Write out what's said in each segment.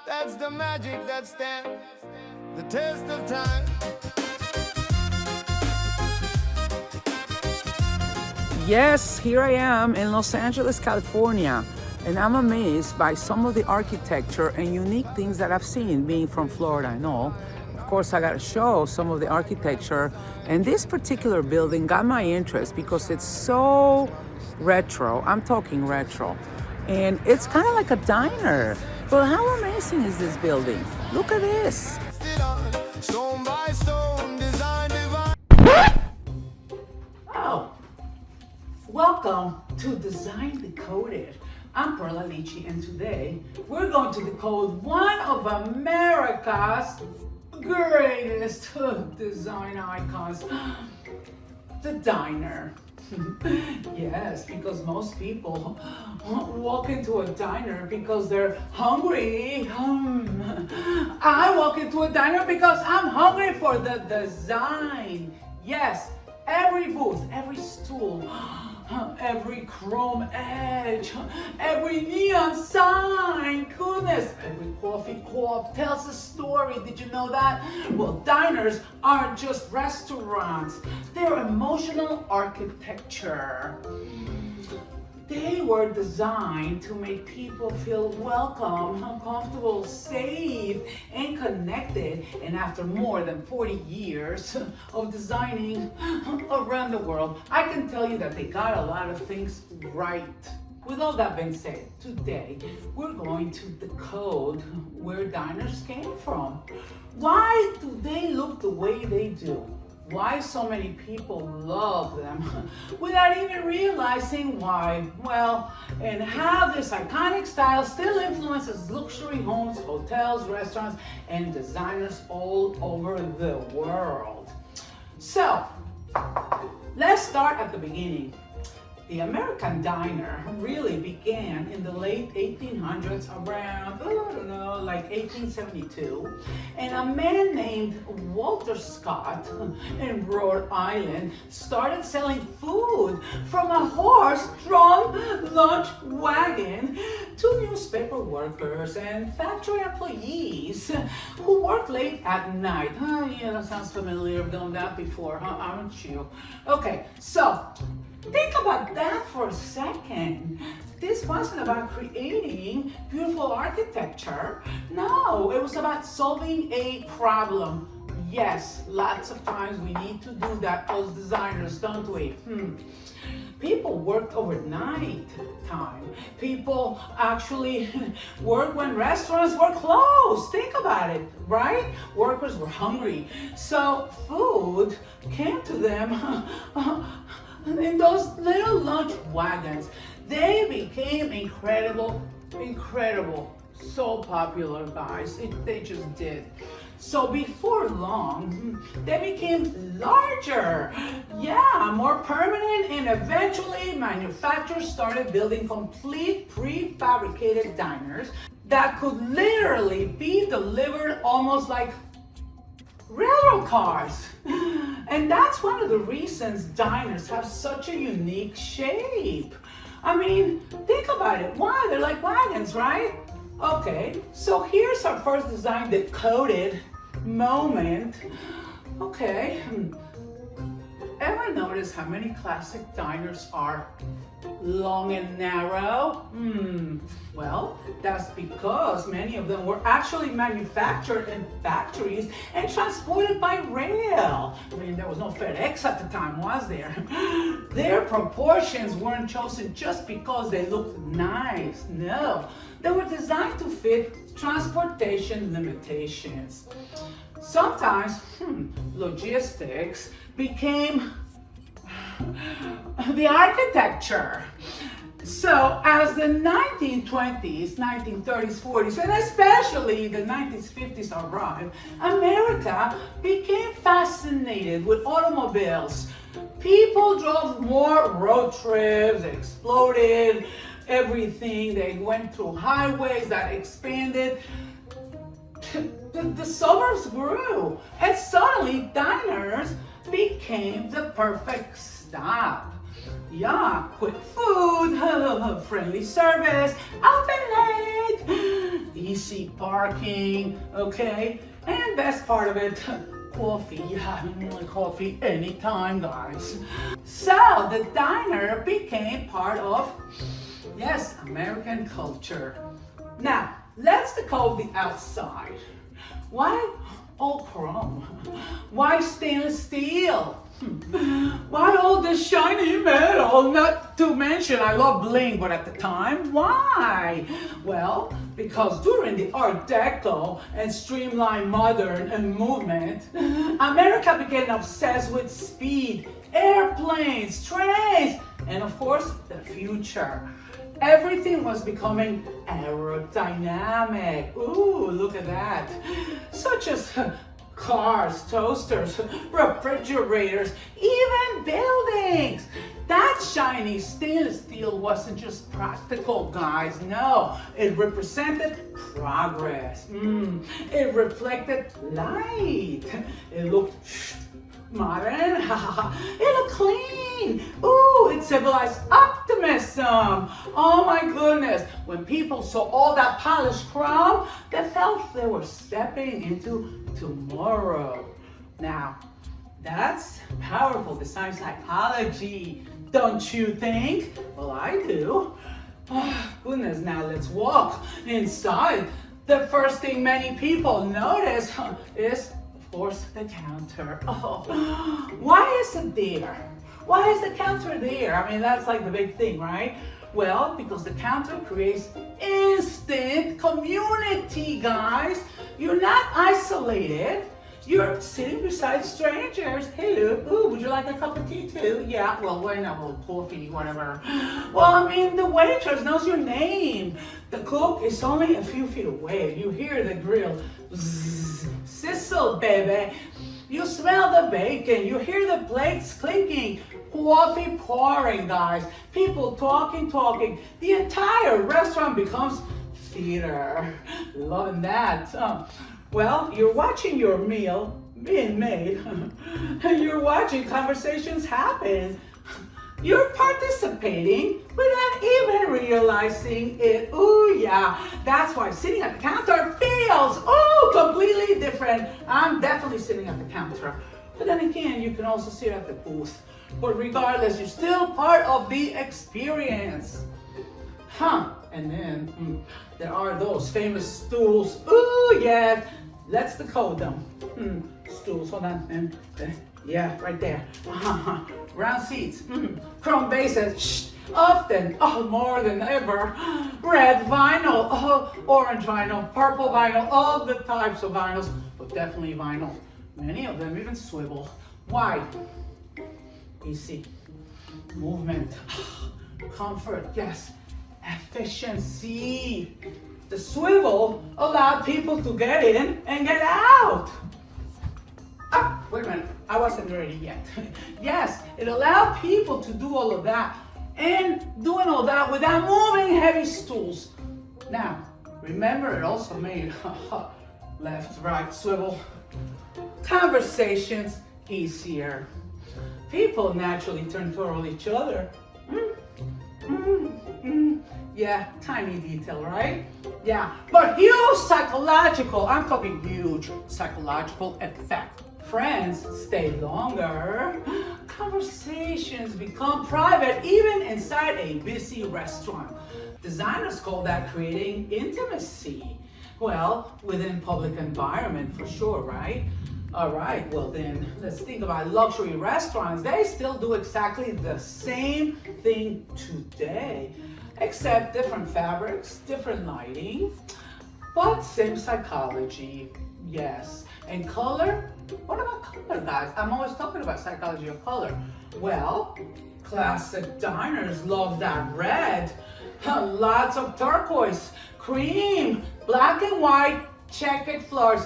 That's the magic that stands the test of time. Yes, here I am in Los Angeles, California, and I'm amazed by some of the architecture and unique things that I've seen being from Florida and all. Of course, I gotta show some of the architecture, and this particular building got my interest because it's so retro. I'm talking retro. And it's kind of like a diner. But how amazing is this building? Look at this. Stone by stone, design divine. Oh, welcome to Design Decoded. I'm Perla Lichi, and today we're going to decode one of America's greatest design icons, the diner. Yes, because most people walk into a diner because they're hungry. I walk into a diner because I'm hungry for the design. Yes, every booth, every stool, every chrome edge, every neon sign, goodness, every coffee cup tells a story. Did you know that? Well, diners aren't just restaurants, they're emotional architecture. They were designed to make people feel welcome, comfortable, safe, and connected. And after more than 40 years of designing around the world, I can tell you that they got a lot of things right. With all that being said, today we're going to decode where diners came from. Why do they look the way they do? Why so many people love them without even realizing why. Well, and how this iconic style still influences luxury homes, hotels, restaurants, and designers all over the world. So, let's start at the beginning. The American diner really began in the late 1800s, around, like 1872. And a man named Walter Scott in Rhode Island started selling food from a horse-drawn lunch wagon to newspaper workers and factory employees who worked late at night. Yeah, that sounds familiar. I've done that before, aren't you? Okay, so think about that for a second. This wasn't about creating beautiful architecture. No, it was about solving a problem. Yes, lots of times we need to do that as designers, don't we? People worked overnight time. People actually worked when restaurants were closed. Think about it, right? Workers were hungry. So food came to them in those little lunch wagons. They became incredible, so popular, guys. They just did. So before long, they became larger, more permanent, and eventually manufacturers started building complete prefabricated diners that could literally be delivered almost like railroad cars. And that's one of the reasons diners have such a unique shape. I mean, think about it. Why? They're like wagons, right? Okay, so here's our first design decoded moment. Okay, ever notice how many classic diners are long and narrow? Well, that's because many of them were actually manufactured in factories and transported by rail. I mean, there was no FedEx at the time, was there? Their proportions weren't chosen just because they looked nice. No, they were designed to fit transportation limitations. Sometimes, logistics became the architecture. So as the 1920s, 1930s, 40s, and especially the 1950s arrived, America became fascinated with automobiles. People drove more road trips, exploded everything. They went through highways that expanded. The suburbs grew, and suddenly diners became the perfect stop. Yeah, quick food, friendly service, open late. easy parking, okay? And best part of it, coffee. Yeah, coffee anytime, guys. So the diner became part of, yes, American culture. Now, let's decode the outside. Why all chrome? Why stainless steel? Why all this shiny metal? Not to mention, I love bling, but at the time, why? Well, because during the Art Deco and Streamline modern and movement, America became obsessed with speed, airplanes, trains, and of course, the future. Everything was becoming aerodynamic. Ooh, look at that. Such as cars, toasters, refrigerators, even buildings. That shiny stainless steel wasn't just practical, guys. No, it represented progress. It reflected light. It looked modern. It looked clean. Ooh, it symbolized optimism. Oh my goodness. When people saw all that polished chrome, they felt they were stepping into tomorrow. Now, that's powerful design psychology, don't you think? Well, I do. Oh, goodness, now let's walk inside. The first thing many people notice is, of course, the counter. Oh, why is it there? Why is the counter there? I mean, that's like the big thing, right? Well, because the counter creates instant community, guys. You're not isolated. You're sitting beside strangers. Hello, ooh, would you like a cup of tea too? Yeah, well, why not? Well, coffee, whatever. Well, I mean, the waitress knows your name. The cook is only a few feet away. You hear the grill. Zzz, sizzle, baby. You smell the bacon. You hear the plates clinking. Coffee pouring, guys. People talking. The entire restaurant becomes theater. Loving that. Well, you're watching your meal being made. You're watching conversations happen. You're participating without even realizing it. Ooh, yeah. That's why sitting at the counter feels, completely different. I'm definitely sitting at the counter. But then again, you can also sit at the booth. But regardless, you're still part of the experience. And then there are those famous stools. Ooh, yeah. Let's decode them. Stools, hold on. Yeah, right there. Round seats. Chrome bases. Often, more than ever. Red vinyl, orange vinyl, purple vinyl, all the types of vinyls, but definitely vinyl. Many of them even swivel. Why? Easy. Movement. Comfort, yes. Efficiency. The swivel allowed people to get in and get out. Wait a minute, I wasn't ready yet. Yes, it allowed people to do all of that and doing all that without moving heavy stools. Now, remember it also made left, right, swivel conversations easier. People naturally turn toward each other. Yeah, tiny detail, right? Yeah, but huge psychological, I'm talking huge psychological effect. Friends stay longer. Conversations become private, even inside a busy restaurant. Designers call that creating intimacy. Well, within public environment for sure, right? All right, well then, let's think about luxury restaurants. They still do exactly the same thing today, except different fabrics, different lighting, but same psychology, yes. And color? What about color, guys? I'm always talking about psychology of color. Well, classic diners love that red. Lots of turquoise, cream, black and white, checkered floors.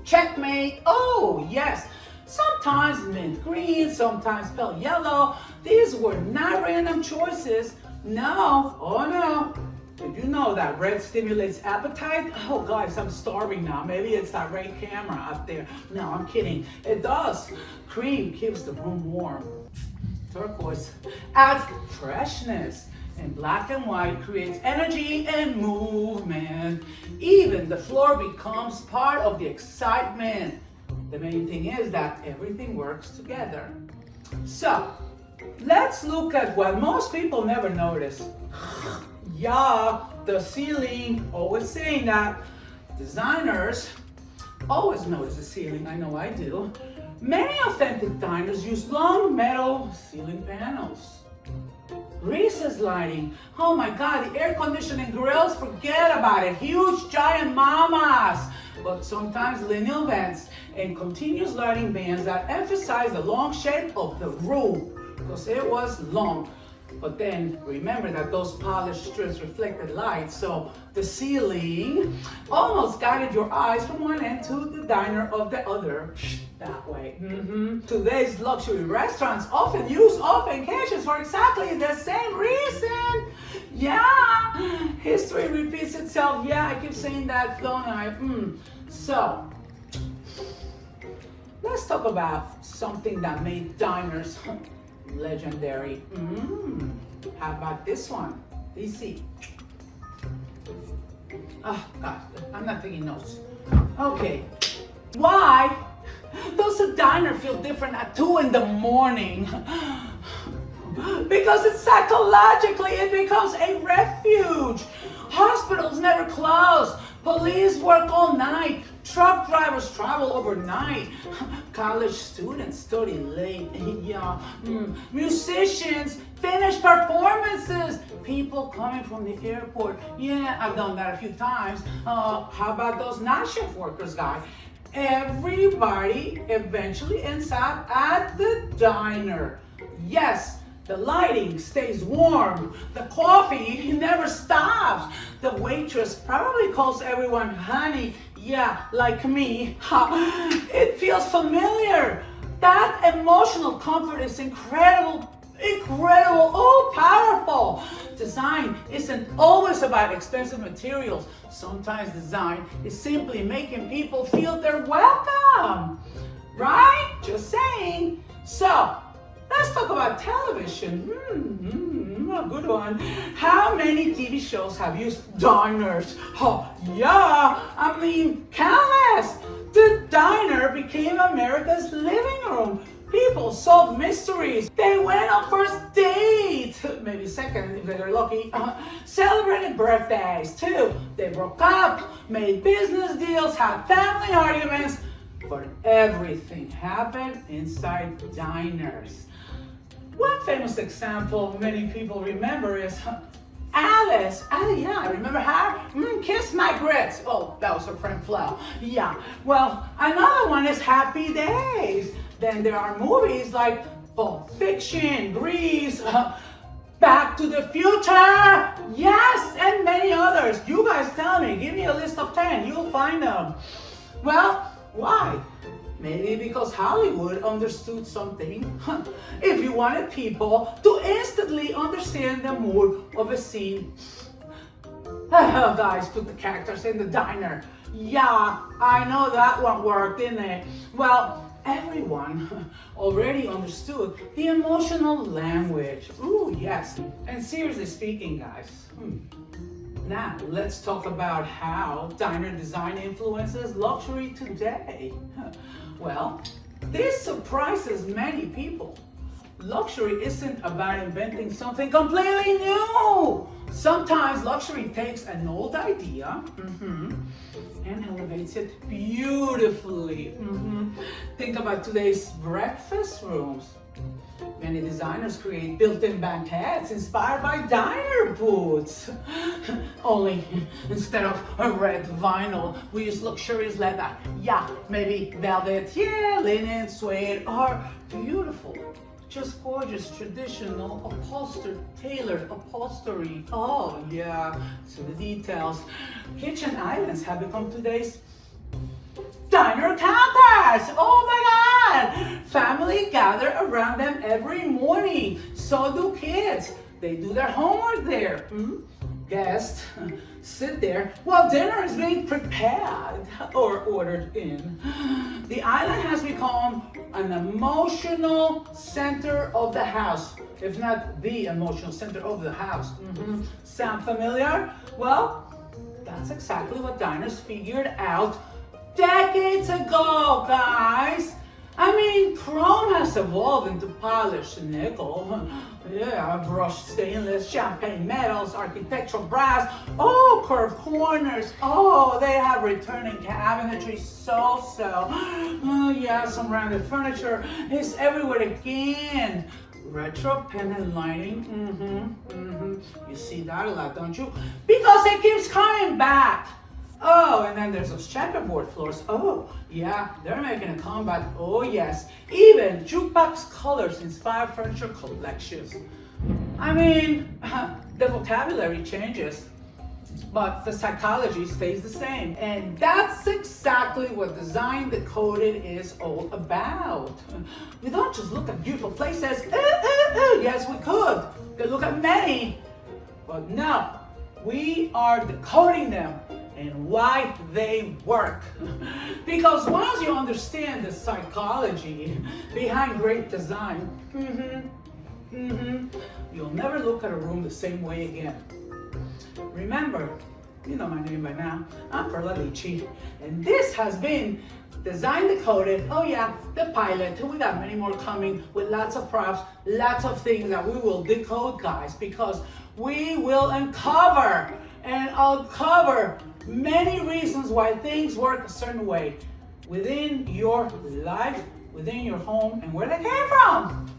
Checkmate. Oh, yes. Sometimes mint green, sometimes pale yellow. These were not random choices. No. Oh, no. Did you know that red stimulates appetite? Oh, guys, I'm starving now. Maybe it's that red camera up there. No, I'm kidding. It does. Cream keeps the room warm. Turquoise adds freshness. And black and white creates energy and movement. Even the floor becomes part of the excitement. The main thing is that everything works together. So, let's look at what most people never notice. Yeah, the ceiling. Always saying that. Designers always notice the ceiling. I know I do. Many authentic diners use long metal ceiling panels. Recessed lighting. Oh my God, the air conditioning grills, forget about it. Huge giant mamas. But sometimes lineal vents and continuous lighting bands that emphasize the long shape of the room, because it was long. But then remember that those polished strips reflected light, so the ceiling almost guided your eyes from one end to the diner of the other. That way. Today's luxury restaurants often use open kitchens for exactly the same reason. Yeah, history repeats itself. Yeah, I keep saying that, don't I? So, let's talk about something that made diners legendary. How about this one? Easy. Oh God, I'm not taking notes. Okay, why does a diner feel different at 2 in the morning? Because it's psychologically, it becomes a refuge. Hospitals never close. Police work all night. Truck drivers travel overnight. College students study late. Yeah. Musicians finish performances. People coming from the airport. Yeah, I've done that a few times. How about those night shift workers, guys? Everybody eventually ends up at the diner. Yes, the lighting stays warm. The coffee never stops. The waitress probably calls everyone honey. Yeah, like me. It feels familiar. That emotional comfort is incredible, oh, powerful. Design isn't always about expensive materials. Sometimes design is simply making people feel they're welcome. Right? Just saying. So, let's talk about television. A good one. How many TV shows have used diners? Oh, yeah, I mean, countless. The diner became America's living room. People solved mysteries. They went on first dates, maybe second if they're lucky. Celebrated birthdays too. They broke up, made business deals, had family arguments. But everything happened inside diners. One famous example many people remember is Alice. Oh yeah, I remember her. Kiss my grits. Oh, that was her friend Flo. Yeah. Well, another one is Happy Days. Then there are movies like Pulp Fiction, Grease, Back to the Future. Yes, and many others. You guys tell me. Give me a list of 10. You'll find them. Well, why? Maybe because Hollywood understood something. If you wanted people to instantly understand the mood of a scene, guys, put the characters in the diner. Yeah, I know that one worked, didn't it? Well, everyone already understood the emotional language. Ooh, yes. And seriously speaking, guys, now, let's talk about how diner design influences luxury today. Well, this surprises many people. Luxury isn't about inventing something completely new. Sometimes luxury takes an old idea and elevates it beautifully. Think about today's breakfast rooms. Many designers create built-in banquettes inspired by diner booths. Only instead of a red vinyl, we use luxurious leather. Yeah, maybe velvet, yeah, linen, suede, or beautiful, just gorgeous, traditional, upholstered, tailored upholstery. Oh yeah, to the details. Kitchen islands have become today's diner counters. Oh my God! Family gather around them every morning. So do kids. They do their homework there. guests sit there while dinner is being prepared or ordered in. The island has become an emotional center of the house, if not the emotional center of the house. Sound familiar? Well, that's exactly what diners figured out decades ago, guys. I mean, chrome has evolved into polished nickel. Yeah, brushed stainless, champagne metals, architectural brass. Oh, curved corners. Oh, they have returning cabinetry. So. Oh, yeah, some rounded furniture is everywhere again. Retro pendant lighting. You see that a lot, don't you? Because it keeps coming back. Oh, and then there's those checkerboard floors. Oh, yeah, they're making a comeback. Oh, yes. Even jukebox colors inspire furniture collections. I mean, the vocabulary changes, but the psychology stays the same. And that's exactly what Design Decoded is all about. We don't just look at beautiful places. Yes, we could. We look at many. But no, we are decoding them and why they work. Because once you understand the psychology behind great design, you'll never look at a room the same way again. Remember, you know my name by now. I'm Perla Lichi, and this has been Design Decoded. Oh yeah, the pilot. We got many more coming with lots of props, lots of things that we will decode, guys, because we will uncover and uncover many reasons why things work a certain way within your life, within your home, and where they came from.